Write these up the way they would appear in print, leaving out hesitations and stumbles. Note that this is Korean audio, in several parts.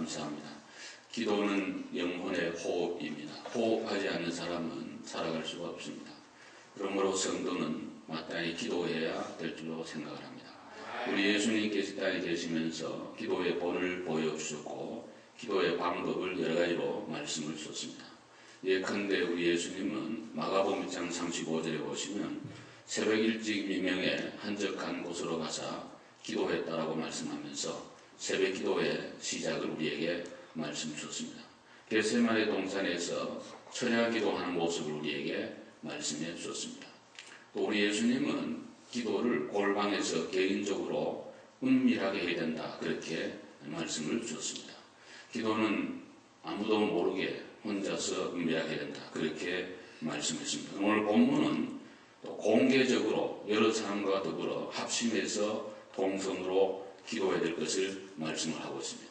감사합니다. 기도는 영혼의 호흡입니다. 호흡하지 않는 사람은 살아갈 수가 없습니다. 그러므로 성도는 마땅히 기도해야 될 줄로 생각을 합니다. 우리 예수님께서 땅에 계시면서 기도의 본을 보여주셨고 기도의 방법을 여러 가지로 말씀을 주셨습니다. 예컨대 우리 예수님은 마가복음 1장 35절에 보시면 새벽 일찍 미명에 한적한 곳으로 가사 기도했다라고 말씀하면서 새벽 기도의 시작을 우리에게 말씀 주셨습니다. 겟세마네 동산에서 철야 기도하는 모습을 우리에게 말씀해 주셨습니다. 또 우리 예수님은 기도를 골방에서 개인적으로 은밀하게 해야 된다, 그렇게 말씀을 주셨습니다. 기도는 아무도 모르게 혼자서 은밀하게 해야 된다, 그렇게 말씀했습니다. 오늘 본문은 또 공개적으로 여러 사람과 더불어 합심해서 동성으로 기도해야 될 것을 말씀을 하고 있습니다.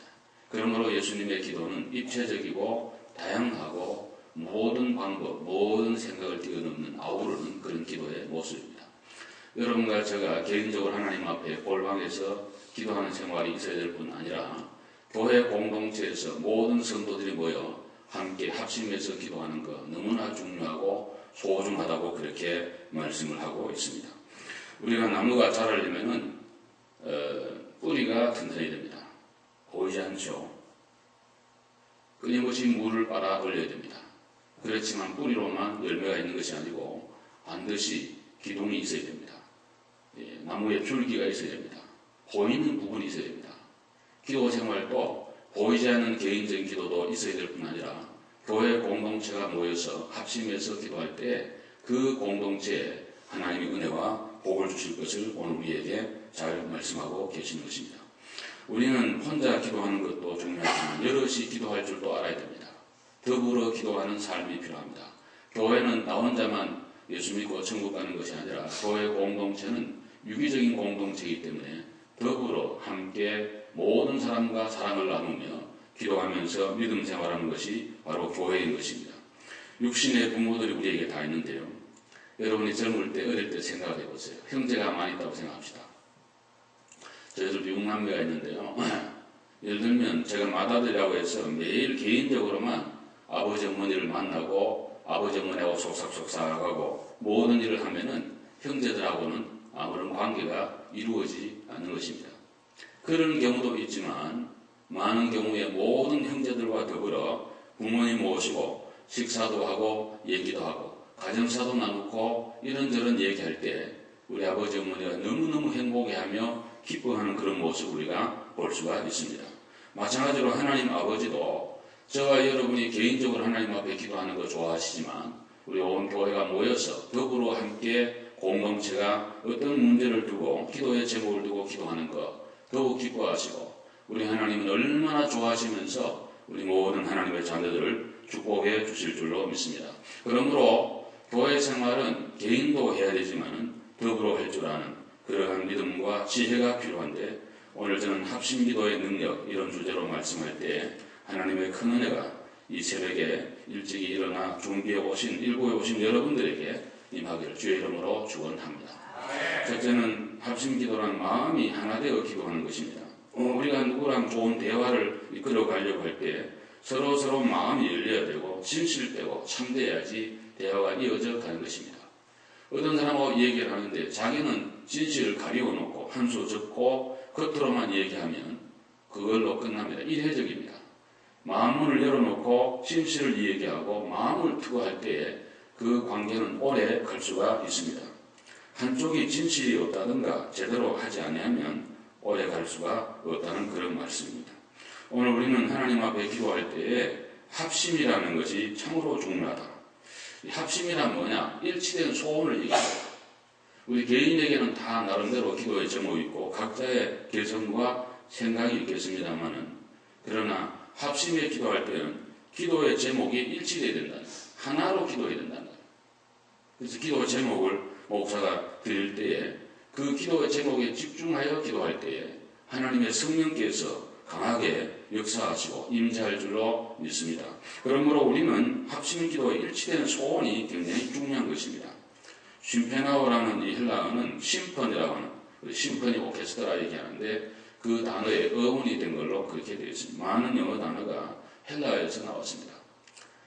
그러므로 예수님의 기도는 입체적이고 다양하고 모든 방법, 모든 생각을 뛰어넘는 아우르는 그런 기도의 모습입니다. 여러분과 제가 개인적으로 하나님 앞에 골방에서 기도하는 생활이 있어야 될 뿐 아니라 교회 공동체에서 모든 성도들이 모여 함께 합심해서 기도하는 것 너무나 중요하고 소중하다고 그렇게 말씀을 하고 있습니다. 우리가 나무가 자라려면은 뿌리가 튼튼해야 됩니다. 보이지 않죠? 끊임없이 물을 빨아 올려야 됩니다. 그렇지만 뿌리로만 열매가 있는 것이 아니고 반드시 기둥이 있어야 됩니다. 나무에 줄기가 있어야 됩니다. 보이는 부분이 있어야 됩니다. 기도 생활도 보이지 않는 개인적인 기도도 있어야 될 뿐 아니라 교회 공동체가 모여서 합심해서 기도할 때 그 공동체에 하나님의 은혜와 복을 주실 것을 오늘 우리에게 잘 말씀하고 계시는 것입니다. 우리는 혼자 기도하는 것도 중요하지만 여럿이 기도할 줄도 알아야 됩니다. 더불어 기도하는 삶이 필요합니다. 교회는 나 혼자만 예수 믿고 천국 가는 것이 아니라 교회 공동체는 유기적인 공동체이기 때문에 더불어 함께 모든 사람과 사랑을 나누며 기도하면서 믿음 생활하는 것이 바로 교회인 것입니다. 육신의 부모들이 우리에게 다 있는데요. 여러분이 젊을 때, 어릴 때 생각해 보세요. 형제가 많이 있다고 생각합시다. 저희들 6남매가 있는데요. 예를 들면 제가 맏아들이라고 해서 매일 개인적으로만 아버지 어머니를 만나고 아버지 어머니하고 속삭속삭하고 모든 일을 하면은 형제들하고는 아무런 관계가 이루어지지 않는 것입니다. 그런 경우도 있지만 많은 경우에 모든 형제들과 더불어 부모님 모시고 식사도 하고 얘기도 하고 가정사도 나누고 이런저런 얘기할 때 우리 아버지 어머니가 너무너무 행복해하며 기뻐하는 그런 모습을 우리가 볼 수가 있습니다. 마찬가지로 하나님 아버지도 저와 여러분이 개인적으로 하나님 앞에 기도하는 거 좋아하시지만 우리 온 교회가 모여서 더불어 함께 공동체가 어떤 문제를 두고 기도의 제목을 두고 기도하는 것 더욱 기뻐하시고 우리 하나님은 얼마나 좋아하시면서 우리 모든 하나님의 자녀들을 축복해 주실 줄로 믿습니다. 그러므로 교회 생활은 개인도 해야 되지만 더불어 할 줄 아는 그러한 믿음과 지혜가 필요한데 오늘 저는 합심기도의 능력 이런 주제로 말씀할 때 하나님의 큰 은혜가 이 새벽에 일찍이 일어나 준비해 오신 일부에 오신 여러분들에게 임하기를 주의 이름으로 축원합니다. 첫째는 합심기도란 마음이 하나 되어 기도하는 것입니다. 우리가 누구랑 좋은 대화를 이끌어 가려고 할 때 서로 마음이 열려야 되고 진실되고 참돼야지 대화가 이어져 가는 것입니다. 어떤 사람하고 얘기를 하는데 자기는 진실을 가리워놓고 한수 적고 겉으로만 얘기하면 그걸로 끝납니다. 일회적입니다. 마음문을 열어놓고 진실을 얘기하고 마음을 투구할 때에 그 관계는 오래 갈 수가 있습니다. 한쪽이 진실이 없다든가 제대로 하지 않으면 오래 갈 수가 없다는 그런 말씀입니다. 오늘 우리는 하나님 앞에 기도할 때에 합심이라는 것이 참으로 중요하다. 합심이란 뭐냐? 일치된 소원을 얘기합니다. 우리 개인에게는 다 나름대로 기도의 제목이 있고 각자의 개성과 생각이 있겠습니다만은 그러나 합심에 기도할 때는 기도의 제목이 일치되어야 된다는 거예요. 하나로 기도해야 된다는 거예요. 그래서 기도의 제목을 목사가 드릴 때에 그 기도의 제목에 집중하여 기도할 때에 하나님의 성령께서 강하게 역사하시고 임재할 줄로 믿습니다. 그러므로 우리는 합심기도의 일치된 소원이 굉장히 중요한 것입니다. 심페나오라는 이 헬라어는 심펀이라고 하는 심포니 오케스트라 얘기하는데 그 단어의 어원이 된 걸로 그렇게 되어 있습니다. 많은 영어 단어가 헬라어에서 나왔습니다.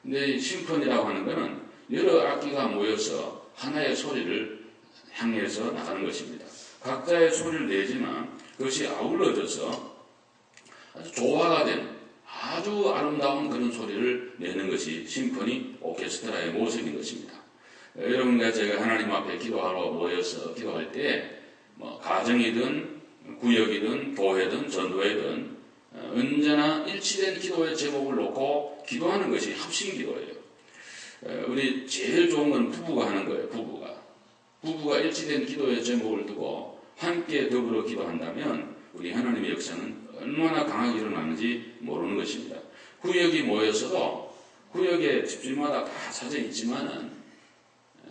근데 심포니라고 하는 것은 여러 악기가 모여서 하나의 소리를 향해서 나가는 것입니다. 각자의 소리를 내지만 그것이 아울러져서 아주 조화가 된 아주 아름다운 그런 소리를 내는 것이 심포니 오케스트라의 모습인 것입니다. 여러분과 제가 하나님 앞에 기도하러 모여서 기도할 때 가정이든 구역이든 교회든 전도회든 언제나 일치된 기도의 제목을 놓고 기도하는 것이 합심기도예요. 우리 제일 좋은 건 부부가 하는 거예요. 부부가 일치된 기도의 제목을 두고 함께 더불어 기도한다면 우리 하나님의 역사는 얼마나 강하게 일어나는지 모르는 것입니다. 구역이 모여서도 구역의 집집마다 다 사정이 있지만은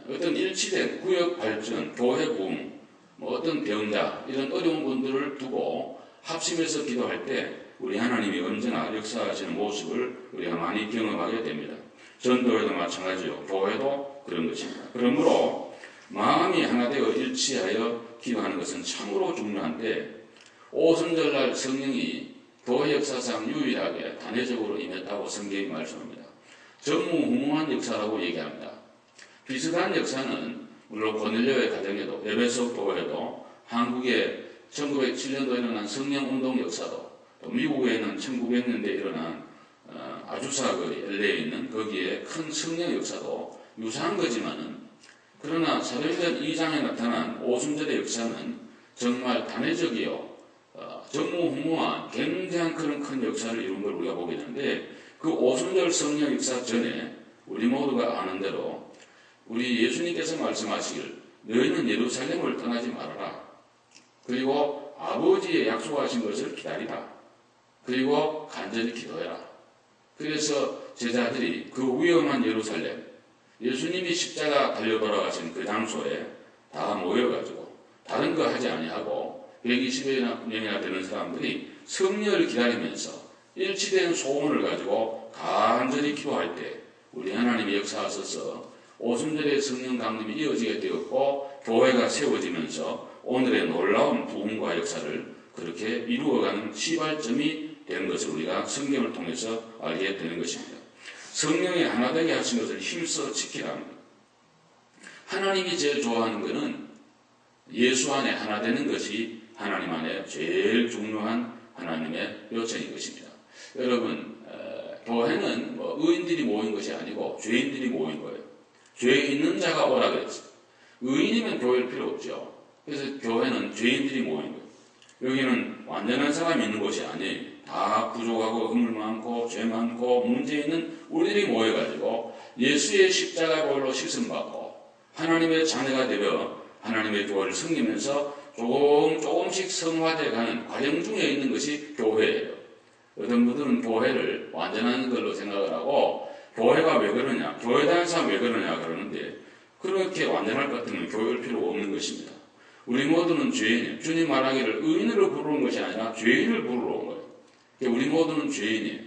어떤 일치된 구역 발전, 교회 부흥, 어떤 병자 이런 어려운 분들을 두고 합심해서 기도할 때 우리 하나님이 언제나 역사하시는 모습을 우리가 많이 경험하게 됩니다. 전도회도 마찬가지요. 교회도 그런 것입니다. 그러므로 마음이 하나 되어 일치하여 기도하는 것은 참으로 중요한데 오순절날 성령이 교회 역사상 유일하게 단회적으로 임했다고 성경이 말씀합니다. 전무후무한 역사라고 얘기합니다. 비슷한 역사는 물론 고넬료의 가정에도 에베소 교회도 한국에 1907년도에 일어난 성령운동 역사도 또 미국에는 1900년대에 일어난 아주사 LA에 있는 거기에 큰 성령 역사도 유사한 거지만은 그러나 사도행전 2장에 나타난 오순절의 역사는 정말 단회적이요 전무후무한 굉장한 그런 큰 역사를 이룬 걸 우리가 보게 되는데 그 오순절 성령 역사 전에 우리 모두가 아는 대로 우리 예수님께서 말씀하시길 너희는 예루살렘을 떠나지 말아라. 그리고 아버지의 약속하신 것을 기다리라. 그리고 간절히 기도해라. 그래서 제자들이 그 위험한 예루살렘, 예수님이 십자가 달려 돌아가신 그 장소에 다 모여가지고 다른 거 하지 아니하고 120여 명이나 되는 사람들이 성령을 기다리면서 일치된 소원을 가지고 간절히 기도할 때 우리 하나님이 역사하셔서 오순절의 성령 강림이 이어지게 되었고 교회가 세워지면서 오늘의 놀라운 부흥과 역사를 그렇게 이루어가는 시발점이 되는 것을 우리가 성경을 통해서 알게 되는 것입니다. 성령이 하나 되게 하신 것을 힘써 지키라는 것. 하나님이 제일 좋아하는 것은 예수 안에 하나 되는 것이 하나님 안에 제일 중요한 하나님의 요청인 것입니다. 여러분, 교회는 의인들이 모인 것이 아니고 죄인들이 모인 거예요. 죄 있는 자가 오라 그랬어요. 의인이면 교회일 필요 없죠. 그래서 교회는 죄인들이 모인 거예요. 여기는 완전한 사람이 있는 것이 아니에요. 다 부족하고 허물 많고 죄 많고 문제 있는 우리들이 모여가지고 예수의 십자가 보혈로 씻음받고 하나님의 자녀가 되어 하나님의 교회를 섬기면서 조금씩 성화되어 가는 과정 중에 있는 것이 교회예요. 어떤 분들은 교회를 완전한 걸로 생각을 하고 교회가 왜 그러냐, 교회 다니는 사람 왜 그러냐 그러는데 그렇게 완전할 것 같으면 교회일 필요가 없는 것입니다. 우리 모두는 죄인이에요. 주님 말하기를 의인으로 부르는 것이 아니라 죄인을 부르러 온 거예요. 우리 모두는 죄인이에요.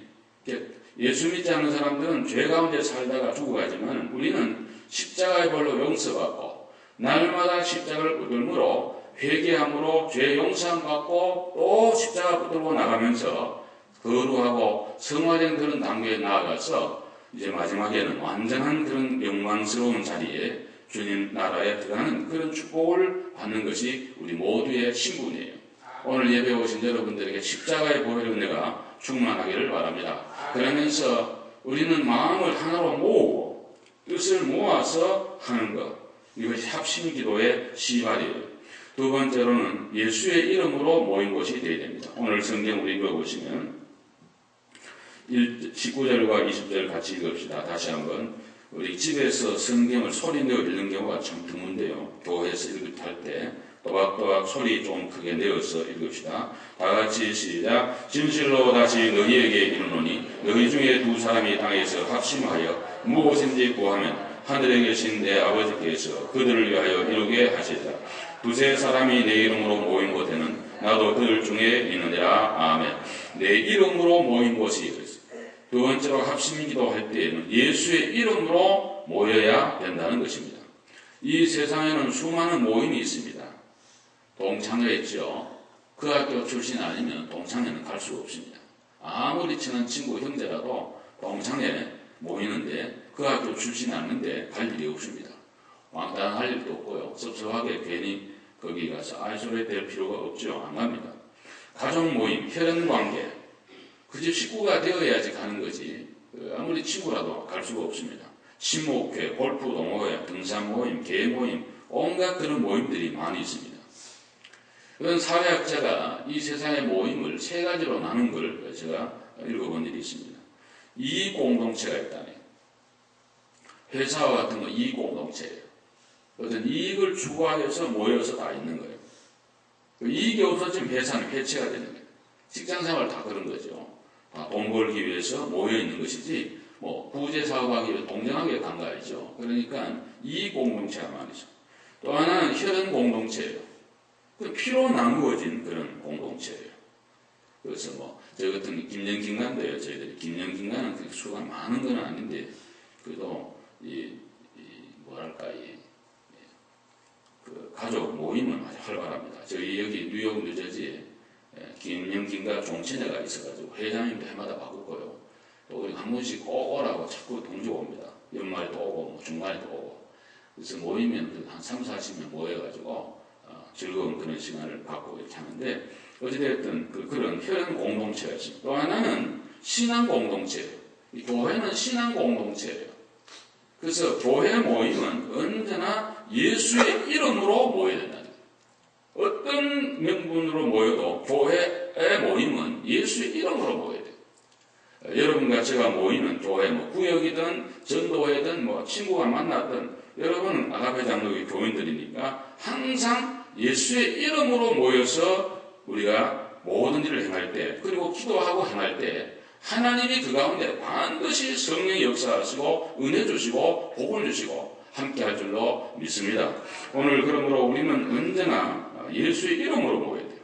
예수 믿지 않는 사람들은 죄 가운데 살다가 죽어가지만 우리는 십자가의 벌로 용서받고 날마다 십자가를 붙들므로 회개함으로 죄 용서받고 또 십자가 붙들고 나가면서 거룩하고 성화된 그런 단계에 나아가서 이제 마지막에는 완전한 그런 영광스러운 자리에 주님 나라에 들어가는 그런 축복을 받는 것이 우리 모두의 신분이에요. 오늘 예배 오신 여러분들에게 십자가의 보혈의 은혜가 충만하기를 바랍니다. 그러면서 우리는 마음을 하나로 모으고 뜻을 모아서 하는 것, 이것이 합심기도의 시발이에요. 두 번째로는 예수의 이름으로 모인 것이 되어야 됩니다. 오늘 성경 우리 읽어보시면 19절과 20절 같이 읽읍시다. 다시 한번. 우리 집에서 성경을 소리내어 읽는 경우가 참 드문데요. 교회에서 읽을 때 또박또박 소리 좀 크게 내어서 읽읍시다. 다 같이 시작. 진실로 다시 너희에게 이르노니 너희 중에 두 사람이 땅에서 합심하여 무엇인지 구하면 하늘에 계신 내 아버지께서 그들을 위하여 이루게 하시리라. 두세 사람이 내 이름으로 모인 곳에는 나도 그들 중에 있느니라. 아멘. 내 이름으로 모인 곳이 그랬어요. 두 번째로 합심기도 할 때에는 예수의 이름으로 모여야 된다는 것입니다. 이 세상에는 수많은 모임이 있습니다. 동창회 있죠. 그 학교 출신 아니면 동창회는 갈 수가 없습니다. 아무리 친한 친구, 형제라도 동창회 모이는데 그 학교 출신이 아닌데 갈 일이 없습니다. 왕따할 일도 없고요. 섭섭하게 괜히 거기 가서 아이솔레이트 될 필요가 없죠. 안 갑니다. 가족 모임, 혈연관계, 그 집 식구가 되어야지 가는 거지. 아무리 친구라도 갈 수가 없습니다. 친목회, 골프 동호회, 등산 모임, 개 모임, 온갖 그런 모임들이 많이 있습니다. 그런 사회학자가 이 세상의 모임을 세 가지로 나눈 걸 제가 읽어본 일이 있습니다. 이익 공동체가 있다네. 회사와 같은 거 이익 공동체예요. 어떤 이익을 추구하여서 모여서 다 있는 거예요. 이익이 없어지면 회사는 해체가 되는 거예요. 직장생활 다 그런 거죠. 다 돈 벌기 위해서 모여 있는 것이지 뭐 구제 사업하기 위해서 동정하게 간 거 아니죠. 그러니까 이익 공동체가 말이죠. 또 하나는 혈연 공동체예요. 피로 나누어진 그런 공동체예요. 그래서 뭐 저 같은 김영김간도요. 저희들이 김영김간은 그렇게 수가 많은 건 아닌데 그래도 뭐랄까 그 가족 모임은 아주 활발합니다. 저희 여기 뉴욕 뉴저지에 김영김가 종친회가 있어가지고 회장님도 해마다 바꾸고요. 또 우리 한 번씩 꼭 오라고 자꾸 동조 옵니다. 연말에도 오고 뭐 중간에도 오고. 그래서 모이면 한 3, 40명 모여가지고 즐거운 그런 시간을 갖고 이렇게 하는데 어찌됐든 그런 혈연 공동체가 있습니다. 또 하나는 신앙 공동체예요. 이 교회는 신앙 공동체예요. 그래서 교회 모임은 언제나 예수의 이름으로 모여야 된다. 어떤 명분으로 모여도 교회의 모임은 예수의 이름으로 모여야 돼요. 여러분과 제가 모이는 교회, 뭐 구역이든 전도회든 뭐 친구가 만났든 여러분은 아가페 장로교 교인들이니까 항상 예수의 이름으로 모여서 우리가 모든 일을 행할 때 그리고 기도하고 행할 때 하나님이 그 가운데 반드시 성령의 역사하시고 은혜 주시고 복을 주시고 함께 할 줄로 믿습니다. 오늘 그러므로 우리는 언제나 예수의 이름으로 모여야 돼요.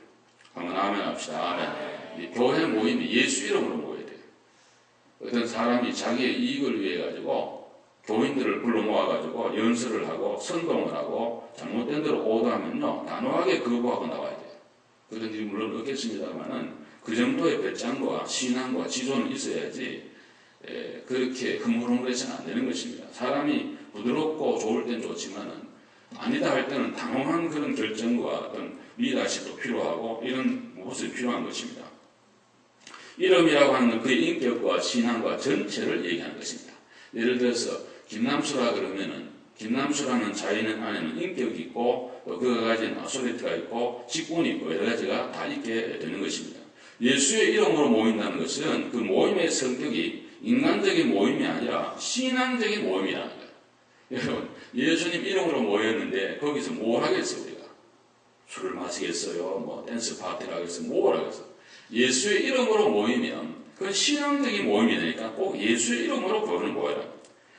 한번 아멘 합시다. 아멘. 이 교회 모임이 예수 이름으로 모여야 돼요. 어떤 사람이 자기의 이익을 위해 가지고 교인들을 불러 모아가지고 연설을 하고 선동을 하고 잘못된 대로 오도하면요 단호하게 거부하고 나와야 돼요. 그런 일이 물론 없겠습니다만은 그 정도의 배짱과 신앙과 지존은 있어야지 그렇게 흐물흐물해서는 안 되는 것입니다. 사람이 부드럽고 좋을 땐 좋지만은 아니다 할 때는 단호한 그런 결정과 어떤 리더십도 필요하고 이런 모습이 필요한 것입니다. 이름이라고 하는 그의 인격과 신앙과 전체를 얘기하는 것입니다. 예를 들어서 김남수라 그러면은 김남수라는 자인 안에는 인격이 있고 또 그가 가진 어소리티가 있고 직분이 있고 여러 가지가 다 있게 되는 것입니다. 예수의 이름으로 모인다는 것은 그 모임의 성격이 인간적인 모임이 아니라 신앙적인 모임이라는 거예요. 여러분 예수님 이름으로 모였는데 거기서 뭘 하겠어요 우리가? 술을 마시겠어요? 뭐 댄스 파티를 하겠어요? 뭘 하겠어요? 예수의 이름으로 모이면 그건 신앙적인 모임이 되니까 꼭 예수의 이름으로 교회를 모여라.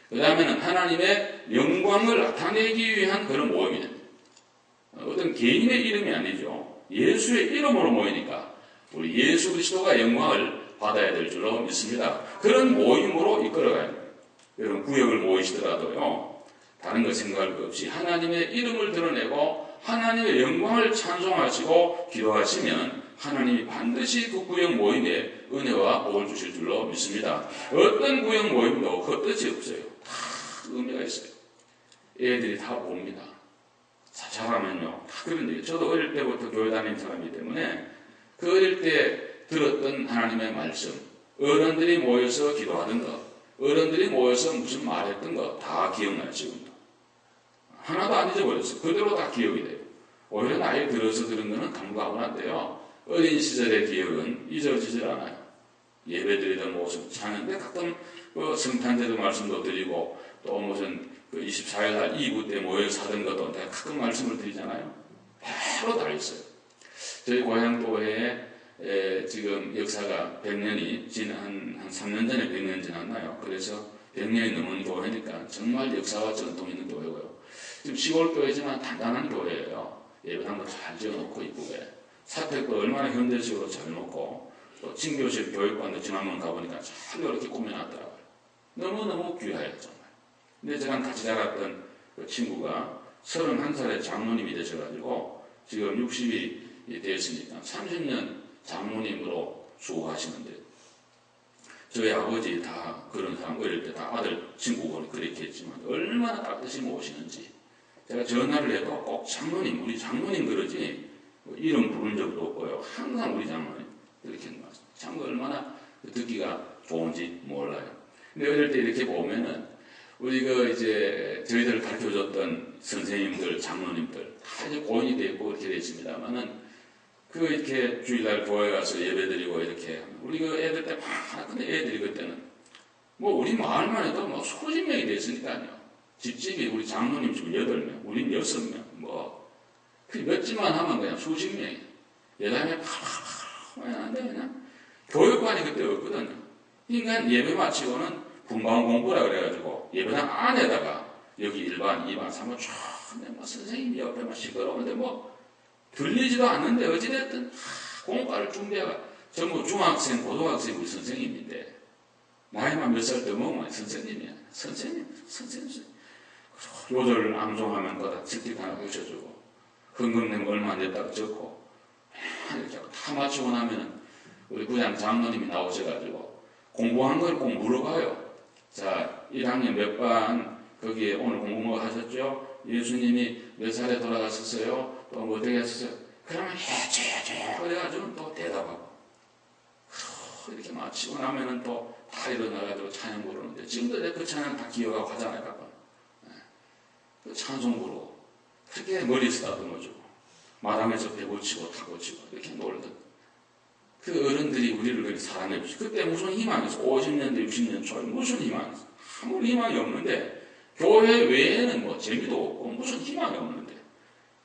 그 다음에는 하나님의 영광을 나타내기 위한 그런 모임이 됩니다. 어떤 개인의 이름이 아니죠. 예수의 이름으로 모이니까 우리 예수 그리스도가 영광을 받아야 될 줄로 믿습니다. 그런 모임으로 이끌어가야 됩니다. 여러분 구역을 모이시더라도요. 다른 거 생각할 것 없이 하나님의 이름을 드러내고 하나님의 영광을 찬송하시고 기도하시면 하나님이 반드시 그 구역 모임에 은혜와 복을 주실 줄로 믿습니다. 어떤 구역 모임도 헛되지 없어요. 다 의미가 있어요. 애들이 다 봅니다. 자라면요. 다 그런 얘기예요. 저도 어릴 때부터 교회 다니는 사람이기 때문에 그 어릴 때 들었던 하나님의 말씀, 어른들이 모여서 기도하던 것, 어른들이 모여서 무슨 말했던 것 다 기억나요, 지금도. 하나도 안 잊어버렸어요. 그대로 다 기억이 돼요. 오히려 나이 들어서 들은 거는 가물가물한데요. 어린 시절의 기억은 잊어지질 않아요. 예배드리던 모습 사는데 가끔 성탄제도 말씀도 드리고 또 무슨 24일 날 2부 때 모여서 하던 것도 내가 가끔 말씀을 드리잖아요. 바로 다 있어요. 저희 고향교회에 지금 역사가 100년이 한 3년 전에 100년 지났나요? 그래서 100년이 넘은 교회니까 정말 역사와 전통 있는 교회고요. 지금 시골 교회지만 단단한 교회예요. 예배당도 잘 지어놓고 이쁘게. 사택도 얼마나 현대식으로 잘 놓고 또 친교실 교육관도 지난번 가보니까 잘 이렇게 꾸며놨더라고요. 너무너무 귀해요 정말. 근데 제가 같이 자랐던 그 친구가 31살에 장로님이 되셔가지고 지금 60이 되었으니까 30년 장로님으로 수고하시는데 저희 아버지 다 그런 사람 어릴 때 다 아들 친구가 그렇게 했지만 얼마나 따뜻이 모시는지 제가 전화를 해도 꼭 장로님 우리 장로님 그러지 이름 부른 적도 없고요. 항상 우리 장로님 이렇게 하는 것 같습니다. 참 얼마나 듣기가 좋은지 몰라요. 근데 어릴 때 이렇게 보면은 우리 이제 저희들 가르쳐줬던 선생님들, 장로님들 다 이제 고인이 되고 이렇게 됐습니다만은 이렇게 주일날 교회 가서 예배드리고 이렇게 우리 애들 때 막 근데 애들이 그때는 뭐 우리 마을만 해도 뭐 수십 명이 됐으니까요. 집집이 우리 장로님 지금 8명, 우린 6명 몇 집만 하면 그냥 수십 명이 예담에 팍팍팍 그냥 교육관이 그때 없거든요. 그러니까 예배 마치고는 분방 공부라 그래가지고 예배당 안에다가 여기 1반, 2반, 3반 쫙 근데 뭐 선생님이 옆에 막 시끄러운데 뭐 들리지도 않는데 어찌됐든 공과를 준비해가 전부 중학생, 고등학생 우리 선생님인데 나이만 몇 살 더 먹으면 선생님이야. 선생님. 요절 암송하면 거다 직접 하나 붙여주고 흥금냄 얼마 냈다고 적고 이렇게 다 맞추고 나면은 우리 구장 장로님이 나오셔가지고 공부한 걸 꼭 물어봐요. 자 1학년 몇 반 거기에 오늘 공부 뭐 하셨죠? 예수님이 몇 살에 돌아가셨어요? 또 뭐 어떻게 하셨어요? 그러면 해줘야죠. 그래가지고 또 대답하고 이렇게 마치고 나면은 또 다 일어나가지고 찬양 부르는데 지금도 내가 그 찬양 다 기억하고 하잖아요. 가끔. 그 찬송 부르고 그렇게 머리 쓰다듬어주고 마당에서 배 고치고 타 고치고 이렇게 놀던 그 어른들이 우리를 그렇게 사랑해 주시고 그때 무슨 희망이 있어? 50년대 60년 초에 무슨 희망이 있어? 아무 희망이 없는데 교회 외에는 뭐 재미도 없고 무슨 희망이 없는데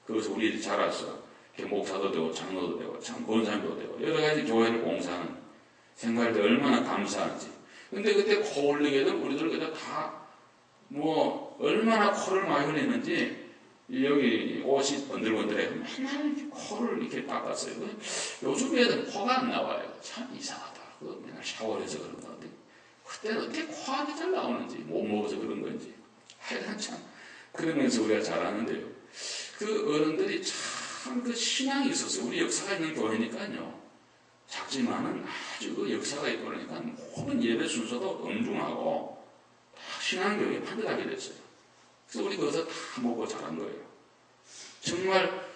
그래서 우리들이 자라서 목사도 되고 장로도 되고 참 권사님도 되고 여러 가지 교회를 공사하는 생각할 때 얼마나 감사한지. 근데 그때 코 흘리게도 우리들 그때 다 뭐 얼마나 코를 많이 흘리는지 여기 옷이 번들번들해 맨날 코를 이렇게 닦았어요. 요즘 애들 코가 안 나와요. 참 이상하다. 그거 맨날 샤워를 해서 그런 건데 그때는 어떻게 코가 잘 나오는지 못 먹어서 그런 건지 하여간 참 그러면서 우리가 잘하는데요. 그 어른들이 참 그 신앙이 있었어요. 우리 역사가 있는 교회니까요. 작지만은 아주 그 역사가 있고 그러니까 모든 예배 순서도 엄중하고 신앙교육에 판단하게 됐어요. 그래서 우리 거기서 다 먹고 자란 거예요. 정말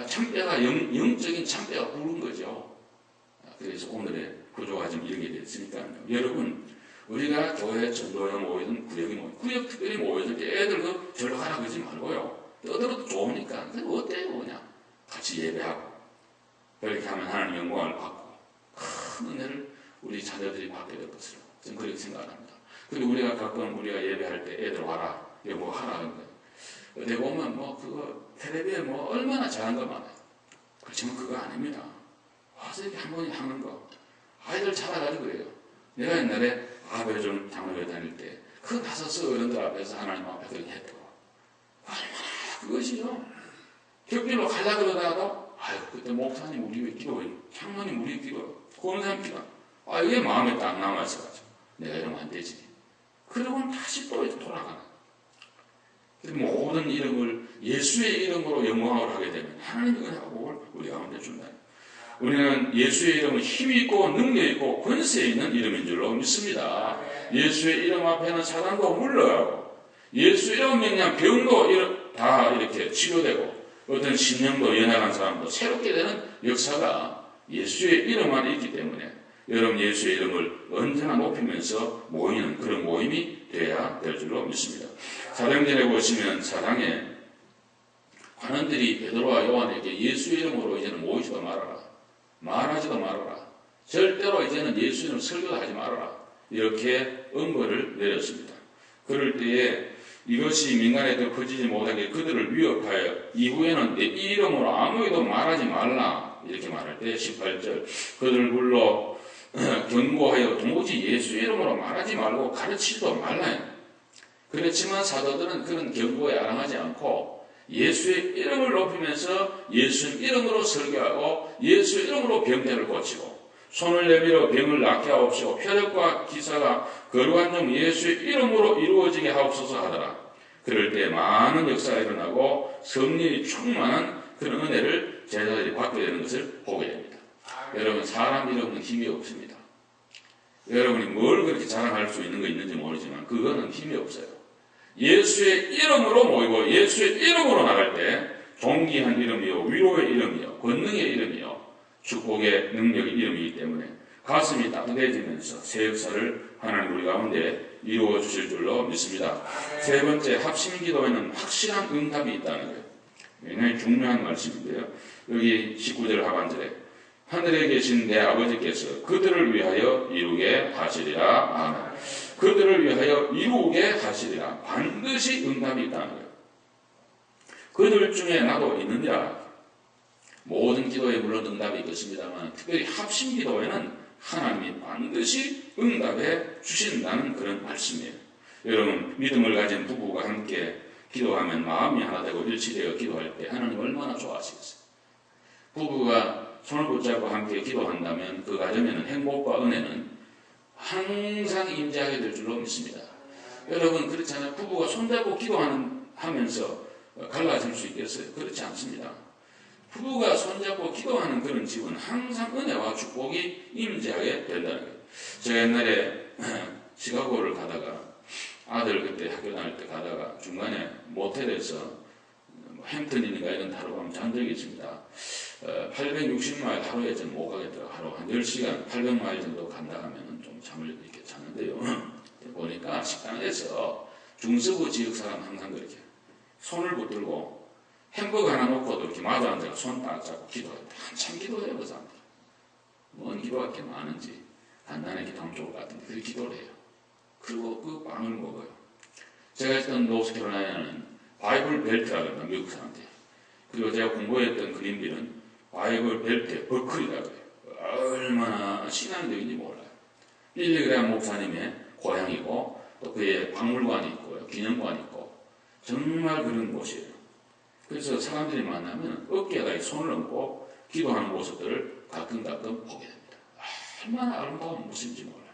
참뼈가 영적인 참뼈가 부른 거죠. 그래서 오늘의 구조가 좀 이렇게 됐으니까요. 여러분 우리가 교회 전도회 모이든 구역이 모이든 구역 특별히 모이든 애들 그 절로 가라 그러지 말고요. 떠들어도 좋으니까 그게 어때요 그냥 같이 예배하고 그렇게 하면 하나님 영광을 받고 큰 은혜를 우리 자녀들이 받게 될 것으로 저는 그렇게 생각합니다. 그리고 우리가 가끔 우리가 예배할 때 애들 와라 이거 뭐 하라는 거예요. 어디 보면 뭐 그거 텔레비에 뭐 얼마나 잘한 거 많아요. 그렇지만 그거 아닙니다. 와서 이렇게 한 번에 하는 거 아이들 자라가지고 그래요. 내가 옛날에 아베존 장로회 다닐 때 그 나서서 어른들 앞에서 하나님 앞에 그렇게 했다고 얼마나 그것이요. 격길로 가려고 그러다가도 아유 그때 목사님 우리 왜 기도해 장로님 우리 기도해 권사님 기도 이게 마음에 딱 남아있어가지고 내가 이러면 안 되지. 그러고는 다시 또 돌아가는 모든 이름을 예수의 이름으로 영광을 하게 되면 하나님의 은혜가 복을 우리 가운데 준다. 우리는 예수의 이름은 힘이 있고 능력 있고 권세 있는 이름인 줄로 믿습니다. 예수의 이름 앞에는 사단도 물러가고 예수의 이름 명령 병도 다 이렇게 치료되고 어떤 신령도 연약한 사람도 새롭게 되는 역사가 예수의 이름 안에 있기 때문에 여러분 예수의 이름을 언제나 높이면서 모이는 그런 모임이 되어야 될 줄로 믿습니다. 사도행전에 보시면 사당에 관원들이 베드로와 요한에게 예수의 이름으로 이제는 모이지도 말아라. 말하지도 말아라. 절대로 이제는 예수 이름 설교도 하지 말아라. 이렇게 엄벌을 내렸습니다. 그럴 때에 이것이 민간에 더 퍼지지 못하게 그들을 위협하여 이후에는 내 이름으로 아무에도 말하지 말라. 이렇게 말할 때 18절 그들을 불러 경고하여 도무지 예수 이름으로 말하지 말고 가르치지도 말라. 그렇지만 사도들은 그런 경고에 아랑하지 않고 예수의 이름을 높이면서 예수 이름으로 설교하고 예수 이름으로 병자를 고치고 손을 내밀어 병을 낫게 하옵시고 표적과 기사가 거룩한 종 예수의 이름으로 이루어지게 하옵소서 하더라. 그럴 때 많은 역사가 일어나고 성령이 충만한 그런 은혜를 제자들이 받게 되는 것을 보게 됩니다. 여러분, 사람 이름은 힘이 없습니다. 여러분이 뭘 그렇게 자랑할 수 있는 거 있는지 모르지만 그거는 힘이 없어요. 예수의 이름으로 모이고 예수의 이름으로 나갈 때 존귀한 이름이요, 위로의 이름이요, 권능의 이름이요, 축복의 능력의 이름이기 때문에 가슴이 따뜻해지면서 새 역사를 하나님 우리 가운데 이루어 주실 줄로 믿습니다. 세 번째, 합심기도에는 확실한 응답이 있다는 거예요. 굉장히 중요한 말씀인데요. 여기 19절 하반절에 하늘에 계신 내 아버지께서 그들을 위하여 이루게 하시리라. 아멘. 그들을 위하여 이루게 하시리라. 반드시 응답이 있다는 거예요. 그들 중에 나도 있느니라. 모든 기도에 물론 응답이 있겠습니다만 특별히 합심기도에는 하나님이 반드시 응답해 주신다는 그런 말씀이에요. 여러분, 믿음을 가진 부부가 함께 기도하면 마음이 하나 되고 일치되어 기도할 때 하나님 얼마나 좋아하시겠어요. 부부가 손을 붙잡고 함께 기도한다면 그 가정에는 행복과 은혜는 항상 임재하게 될 줄로 믿습니다. 여러분, 그렇잖아요. 부부가 손잡고 기도하면서 갈라질 수 있겠어요? 그렇지 않습니다. 부부가 손잡고 기도하는 그런 집은 항상 은혜와 축복이 임재하게 된다는 거예요. 제가 옛날에 시카고를 가다가 아들 그때 학교 다닐 때 가다가 중간에 모텔에서 햄튼이니까 이런 타로 가면 잔 적이 있습니다. 860마일 하루에 좀 못 가겠더라고요. 하루 한 10시간 800마일 정도 간다 하면 좀 잠을 이렇게 자는데요. 보니까 식당에서 중서부 지역 사람 항상 그렇게 손을 붙들고 햄버거 하나 놓고도 이렇게 마주 앉아서 손 딱 잡고 기도할 때 한참 기도해요. 그 사람들. 뭔 기도가 이렇게 많은지 간단하게 기도하면 좋을 것 같은데 그렇게 기도를 해요. 그리고 그 빵을 먹어요. 제가 있던 노스캐롤라이나는 바이블 벨트라고 합니다. 미국 사람들. 그리고 제가 공부했던 그린빌은 바이블 벨트의 버클이라고 해요. 얼마나 신앙적인지 몰라요. 빌리그레암 목사님의 고향이고 또 그의 박물관이 있고요. 기념관이 있고 정말 그런 곳이에요. 그래서 사람들이 만나면 어깨에다 손을 얹고 기도하는 모습들을 가끔 보게 됩니다. 얼마나 아름다운 모습인지 몰라요.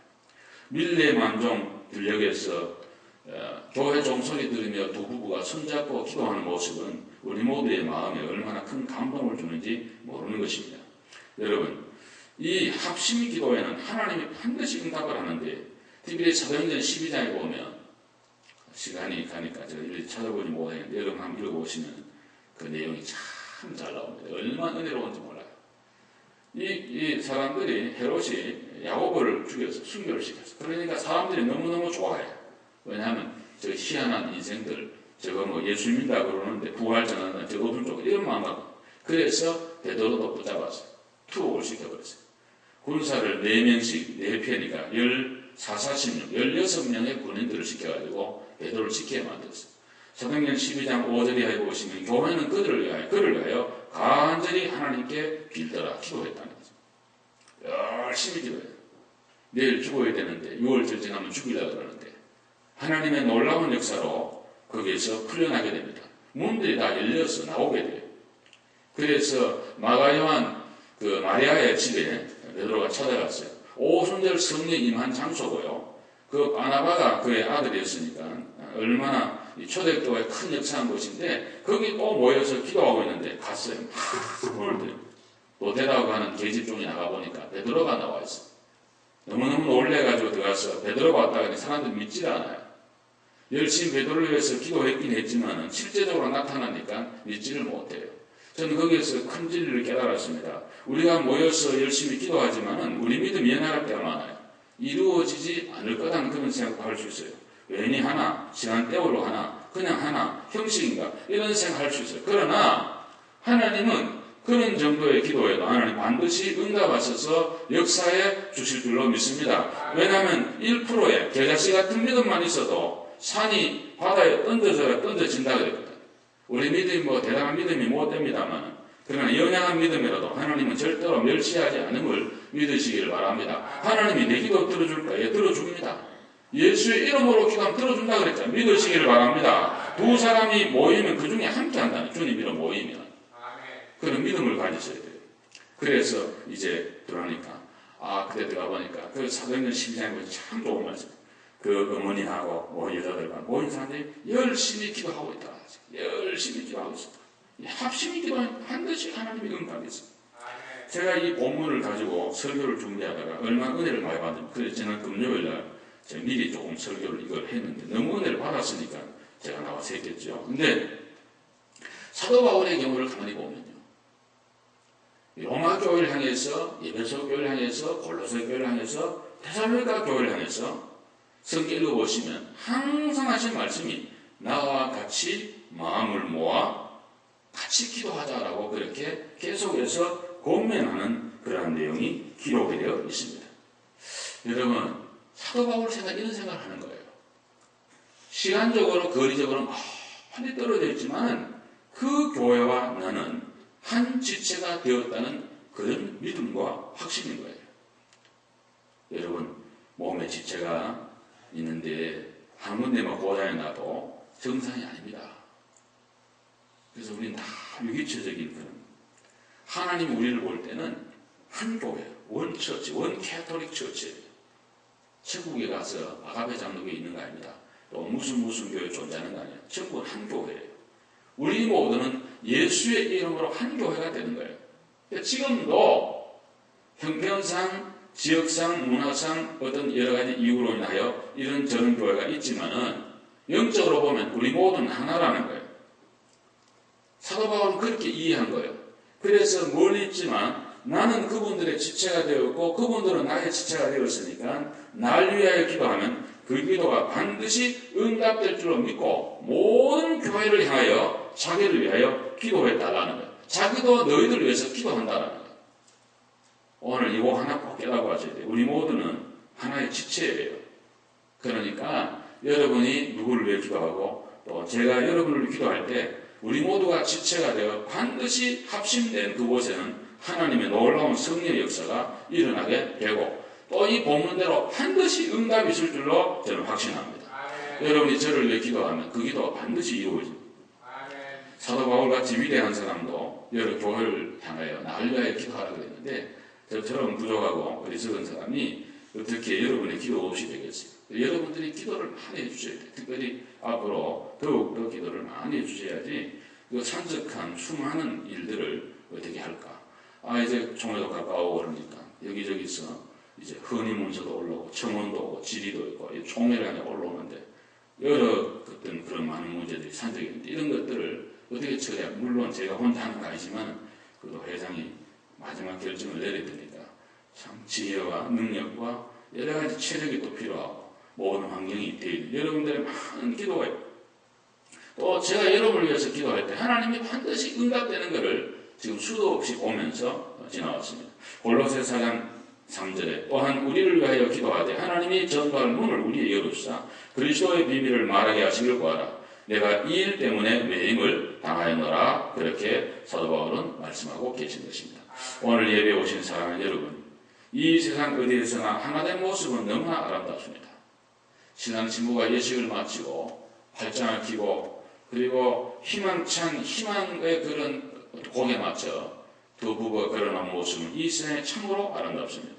밀레 만종 들녘에서 교회 종소리 들으며 두 부부가 손잡고 기도하는 모습은 우리 모두의 마음에 얼마나 큰 감동을 주는지 모르는 것입니다. 여러분, 이 합심 기도에는 하나님이 반드시 응답을 하는데 특별히 사도행전 12장에 보면 시간이 가니까 제가 일일이 찾아보지 못하겠는데 여러분 한번 읽어보시면 그 내용이 참 잘 나옵니다. 얼마나 은혜로운지 몰라요. 이 사람들이 헤롯이 야고보를 죽여서 순교를 시켰어. 그러니까 사람들이 너무너무 좋아해요. 왜냐하면 저 희한한 인생들, 저거 뭐 예수 믿다 그러는데 부활전하는 저 어둠 쪽 이런 마음 갖고. 그래서 베드로도 붙잡았어요. 투옥을 시켜버렸어요. 군사를 4명씩 4편이니까 14, 16명의 군인들을 시켜가지고 베드로를 지키게 만들었어요. 사도행전 12장 5절에 보시면 교회는 그를 위하여 간절히 하나님께 빌더라 기도했다는 거죠. 열심히 기도해요. 내일 죽어야 되는데 6월 절정하면 죽이려고 그러는데 하나님의 놀라운 역사로 거기에서 풀려나게 됩니다. 문들이 다 열려서 나오게 돼요. 그래서 마가 요한 그 마리아의 집에 베드로가 찾아갔어요. 오순절 성령 임한 장소고요. 그 바나바가 그의 아들이었으니까 얼마나 초대교회에 큰 역사한 곳인데 거기 또 모여서 기도하고 있는데 갔어요. 로데라고 하는 계집종이 나가보니까 베드로가 나와 있어요. 너무너무 놀래가지고 들어가서 베드로가 왔다고 하니 사람들이 믿질 않아요. 열심히 베드로를 위해서 기도했긴 했지만 실제적으로 나타나니까 믿지를 못해요. 저는 거기에서 큰 진리를 깨달았습니다. 우리가 모여서 열심히 기도하지만 우리 믿음이 연약할 때가 많아요. 이루어지지 않을 거라는 그런 생각할 수 있어요. 괜히 하나, 시간 때우러 하나, 그냥 하나, 형식인가 이런 생각할 수 있어요. 그러나 하나님은 그런 정도의 기도에도 하나님 반드시 응답하셔서 역사해 주실 줄로 믿습니다. 왜냐하면 1%의 겨자씨 같은 믿음만 있어도 산이 바다에 던져진다 그랬거든. 우리 믿음이 뭐 대단한 믿음이 못 됩니다만 그러나 연약한 믿음이라도 하나님은 절대로 멸시하지 않음을 믿으시기를 바랍니다. 하나님이 내 기도 들어줄까? 예, 들어줍니다. 예수의 이름으로 기도하면 들어준다 그랬잖아요. 믿으시기를 바랍니다. 두 사람이 모이면 그 중에 함께 한다는 주님 이름 모이면 그런 믿음을 가지셔야 돼요. 그래서 이제 들어가니까 그때 들어가 보니까 그 사도행전 12장에 보면 참 좋은 말씀. 그 어머니하고 여자들과 모인 사람들이 열심히 기도하고 있다. 열심히 기도하고 있었다. 합심히 기도하면 반드시 하나님이 응답했습니다. 제가 이 본문을 가지고 설교를 준비하다가 얼마나 은혜를 많이 받는지, 그래서 저는 금요일날 제가 미리 조금 설교를 이걸 했는데 너무 은혜를 받았으니까 제가 나와서 했겠죠. 근데 사도 바울의 경우를 가만히 보면요, 로마 교회를 향해서, 에베소 교회를 향해서, 골로새 교회를 향해서, 데살로니가 교회를 향해서 성경 읽어보시면 항상 하신 말씀이 나와 같이 마음을 모아 같이 기도하자라고 그렇게 계속해서 권면하는 그러한 내용이 기록이 되어 있습니다. 여러분, 사도 바울 생각 이런 생각을 하는 거예요. 시간적으로 거리적으로 많이 떨어져 있지만 그 교회와 나는 한 지체가 되었다는 그런 믿음과 확신인 거예요. 여러분, 몸에 지체가 있는데 한 군데만 고장이 나도 정상이 아닙니다. 그래서 우리는 다 유기체적인 그런, 하나님이 우리를 볼 때는 한 교회, 원 처치, 원 캐톨릭 처치예요. 천국에 가서 아가페 장로교에 있는 거 아닙니다. 또 무슨 교회 존재하는 거 아니에요. 천국은 한 교회예요. 우리 모두는 예수의 이름으로 한 교회가 되는 거예요. 지금도 형편상, 지역상, 문화상 어떤 여러 가지 이유로 인하여 이런 저런 교회가 있지만은 영적으로 보면 우리 모두는 하나라는 거예요. 사도 바울은 그렇게 이해한 거예요. 그래서 멀리 있지만 나는 그분들의 지체가 되었고 그분들은 나의 지체가 되었으니까 날 위하여 기도하면 그 기도가 반드시 응답될 줄로 믿고 모든 교회를 향하여 자기를 위하여 기도해달라는 거예요. 자기도 너희들 위해서 기도한다는 거예요. 오늘 이거 하나 꼭 깨닫고 하셔야 돼요. 우리 모두는 하나의 지체예요. 그러니까 여러분이 누구를 위해 기도하고 또 제가 여러분을 위해 기도할 때 우리 모두가 지체가 되어 반드시 합심된 그곳에는 하나님의 놀라운 성령의 역사가 일어나게 되고 또 이 본문대로 반드시 응답이 있을 줄로 저는 확신합니다. 여러분이 저를 위해 기도하면 그 기도가 반드시 이루어집니다. 사도 바울같이 위대한 사람도 여러 교회를 향하여 나를 위하여 기도하라고 했는데 저처럼 부족하고 어리석은 사람이 어떻게 여러분의 기도 없이 되겠어요? 여러분들이 기도를 많이 해주셔야 돼요. 특별히 앞으로 더욱더 기도를 많이 해주셔야지 그 산적한 수많은 일들을 어떻게 할까? 이제 총회도 가까워 오르니까 여기저기서 이제 헌의문서도 올라오고 청원도 오고 질의도 있고 총회를 하냐 올라오는데 여러 어떤 그런 많은 문제들이 산적이 있는데 이런 것들을 어떻게 처리해? 물론 제가 혼자 하는 거 아니지만 그래도 회장이 마지막 결정을 내려야 되니까 참 지혜와 능력과 여러 가지 체력이 또 필요하고 모든 환경이 있대요. 여러분들의 많은 기도가 있고 또 제가 여러분을 위해서 기도할 때 하나님이 반드시 응답되는 것을 지금 수도 없이 보면서 지나왔습니다. 골로새 4장 3절에 또한 우리를 위하여 기도하되 하나님이 전도할 문을 우리에게 열으시사 그리스도의 비밀을 말하게 하시길 구하라. 내가 이 일 때문에 매임을 당하였노라. 그렇게 사도 바울은 말씀하고 계신 것입니다. 오늘 예배에 오신 사랑하는 여러분, 이 세상 어디에서나 하나된 모습은 너무나 아름답습니다. 신랑 신부가 예식을 마치고 팔짱을 끼고 그리고 희망찬 희망의 그런 곡에 맞춰 두 부부가 걸어난 모습은 이 세상에 참으로 아름답습니다.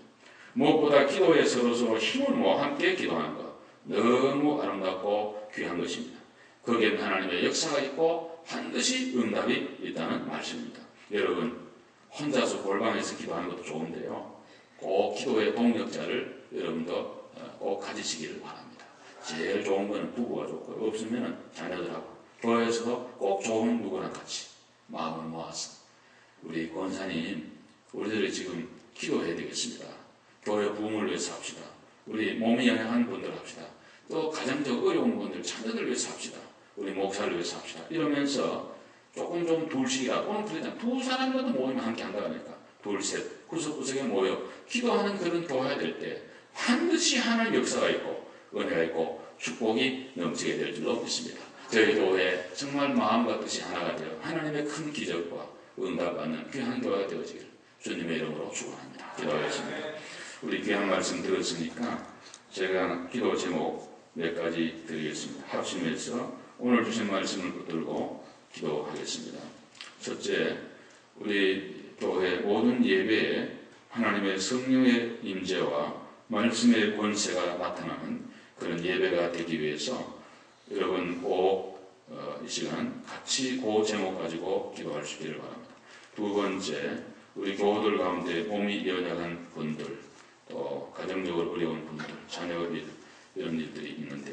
무엇보다 기도에 서로서로 힘을 모아 함께 기도하는 것 너무 아름답고 귀한 것입니다. 거기에는 하나님의 역사가 있고 반드시 응답이 있다는 말씀입니다. 여러분 혼자서 골방에서 기도하는 것도 좋은데요. 꼭 기도의 동력자를 여러분도 꼭 가지시기를 바랍니다. 제일 좋은 것은 부부가 좋고 없으면 자녀들하고 교회에서도 꼭 좋은 누구랑 같이 마음을 모아서 우리 권사님 우리들이 지금 기도해야 되겠습니다. 교회 부흥을 위해서 합시다. 우리 몸이 연약한 분들 합시다. 또 가정적 어려운 분들 자녀들 위해서 합시다. 우리 목사를 위해서 합시다. 이러면서 조금 좀 둘씩이라도 오늘 그랬잖아요. 두 사람이라도 모이면 함께 한다고 하니까 둘, 셋 구석구석에 모여 기도하는 그런 교회가 될 때 반드시 하나님 역사가 있고 은혜가 있고 축복이 넘치게 될 줄로 믿습니다. 저희 교회 정말 마음과 뜻이 하나가 되어 하나님의 큰 기적과 응답받는 귀한 교회가 되어지기를 주님의 이름으로 축원합니다. 기도하겠습니다. 우리 귀한 말씀 들었으니까 제가 기도 제목 몇 가지 드리겠습니다. 합심해서 오늘 주신 말씀을 붙들고 기도하겠습니다. 첫째, 우리 교회 모든 예배에 하나님의 성령의 임재와 말씀의 권세가 나타나는 그런 예배가 되기 위해서 여러분 꼭 이 시간 같이 그 제목 가지고 기도할 수 있기를 바랍니다. 두 번째, 우리 교우들 가운데 몸이 연약한 분들, 또 가정적으로 어려운 분들, 자녀 이런 일들이 있는데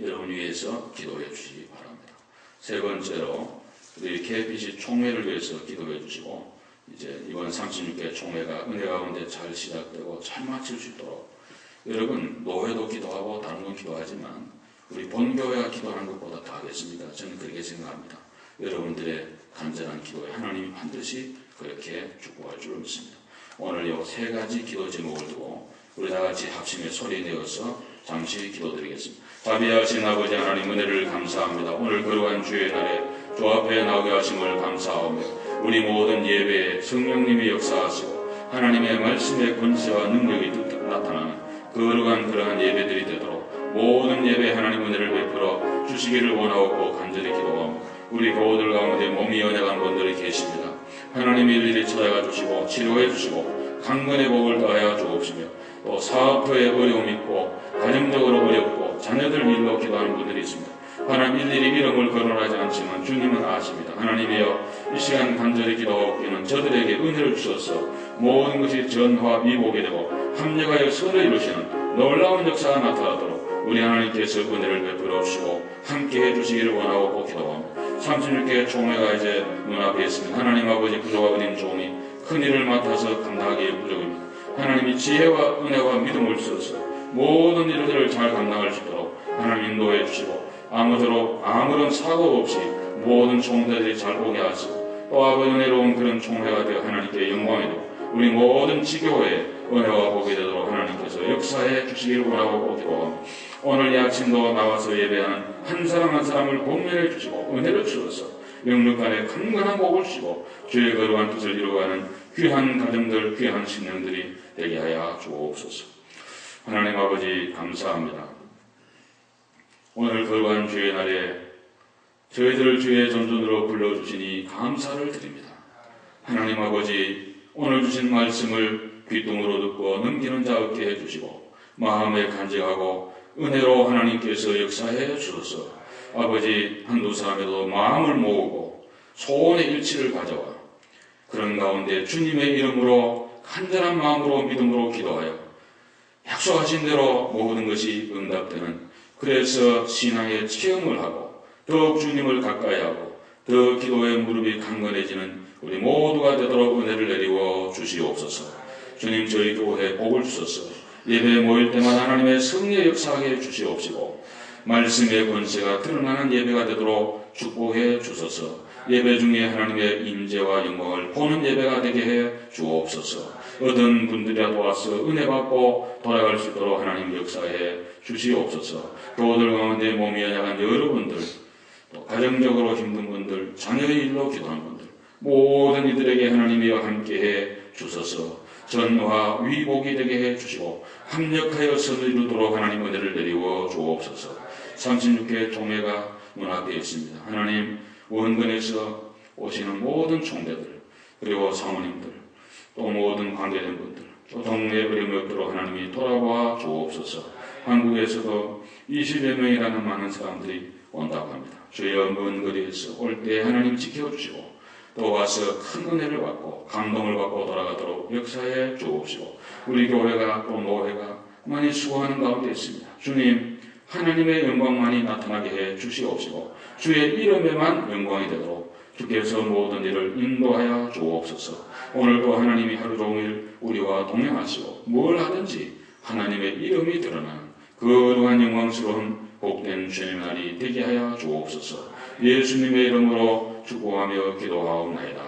여러분 위해서 기도해 주시기 바랍니다. 세 번째로 우리 KBC 총회를 위해서 기도해 주시고, 이제 이번 36개 총회가 은혜 가운데 잘 시작되고 잘 마칠 수 있도록, 여러분 노회도 기도하고 다른 건 기도하지만 우리 본교회가 기도하는 것보다 더 하겠습니다. 저는 그렇게 생각합니다. 여러분들의 간절한 기도에 하나님이 반드시 그렇게 축복할 줄 믿습니다. 오늘 이 세 가지 기도 제목을 두고 우리 다 같이 합심해 소리 내어서 잠시 기도드리겠습니다. 자비하신 아버지 하나님, 은혜를 감사합니다. 오늘 거룩한 주의 날에 주 앞에 나오게 하심을 감사하며, 우리 모든 예배에 성령님이 역사하시고 하나님의 말씀의 권세와 능력이 나타나는 거룩한 그러한 예배들이 되도록 모든 예배에 하나님 은혜를 베풀어 주시기를 원하고 간절히 기도하며, 우리 교우들 가운데 몸이 연약한 분들이 계십니다. 하나님 일일이 찾아가 주시고 치료해 주시고 강건의 복을 더하여 주옵시며, 또 사업의 어려움이 있고 가정적으로 어렵고 자녀들 일로 기도하는 분들이 있습니다. 하나님 일일이 이름을 거론하지 않지만 주님은 아십니다. 하나님이여, 이 시간 간절히 기도하옵기는 저들에게 은혜를 주셔서 모든 것이 전화 위복이 되고 합력하여 선을 이루시는 놀라운 역사가 나타나도록 우리 하나님께서 은혜를 베풀어 주시고 함께해 주시기를 원하고 기도합니다. 36개 총회가 이제 눈앞에 있습니다. 하나님 아버지, 부족하 어린 종이 큰 일을 맡아서 감당하기에 부족입니다. 하나님이 지혜와 은혜와 믿음을 주셔서 모든 일들을 잘 감당할 수 있도록 하나님 인도해 주시고, 아무런 사고 없이 모든 총대들이 잘 오게 하시고, 또 아버지 은혜로운 그런 총회가 되어 하나님께 영광이 되고 우리 모든 지교회에 은혜와 복이 되도록 하나님께서 역사해 주시기를 원하고 기도합니다. 오늘 이 아침도 나와서 예배하는 한 사람 한 사람을 공면해 주시고 은혜를 주셔서 영육간에 강건한 복을 주시고 주의 거룩한 뜻을 이루어가는 귀한 가정들, 귀한 신령들이 되게 하여 주옵소서. 하나님 아버지 감사합니다. 오늘 거룩한 주의 날에 저희들을 주의 전전으로 불러주시니 감사를 드립니다. 하나님 아버지, 오늘 주신 말씀을 귀뚱으로 듣고 넘기는 자 없게 해주시고 마음에 간직하고 은혜로 하나님께서 역사해 주셔서 아버지 한두 사람에도 마음을 모으고 소원의 일치를 가져와 그런 가운데 주님의 이름으로 간절한 마음으로 믿음으로 기도하여 약속하신 대로 모든 것이 응답되는, 그래서 신앙의 체험을 하고 더욱 주님을 가까이 하고 더 기도의 무릎이 강건해지는 우리 모두가 되도록 은혜를 내리워 주시옵소서. 주님, 저희 교회에 복을 주셔서 예배에 모일 때마다 하나님의 성령의 역사하게 주시옵시고 말씀의 권세가 드러나는 예배가 되도록 축복해 주소서. 예배 중에 하나님의 임재와 영광을 보는 예배가 되게 해 주옵소서. 얻은 분들이라도 와서 은혜 받고 돌아갈 수 있도록 하나님 역사해 주시옵소서. 교우들 가운데 몸이 연약한 여러분들, 또 가정적으로 힘든 분들, 자녀의 일로 기도하는 분들, 모든 이들에게 하나님이여 함께해 주소서. 전화 위복이 되게 해 주시고 합력하여 선을 이루도록 하나님 은혜를 내리워 주옵소서. 36개 총회가 눈앞에 있습니다. 하나님, 원근에서 오시는 모든 총대들, 그리고 사모님들, 또 모든 관계된 분들, 또 동네 어려움이 없도록 하나님이 돌아와 주옵소서. 한국에서도 20여 명이라는 많은 사람들이 온다고 합니다. 주여, 먼 거리에서 올 때 하나님 지켜주시고 또 와서 큰 은혜를 받고 감동을 받고 돌아가도록 역사해 주옵시고, 우리 교회가 또 노회가 많이 수고하는 가운데 있습니다. 주님, 하나님의 영광만이 나타나게 해 주시옵시고 주의 이름에만 영광이 되도록 주께서 모든 일을 인도하여 주옵소서. 오늘도 하나님이 하루 종일 우리와 동행하시고 뭘 하든지 하나님의 이름이 드러나는 거룩한 영광스러운 복된 주님의 날이 되게 하여 주옵소서. 예수님의 이름으로 축복하며 기도하옵나이다.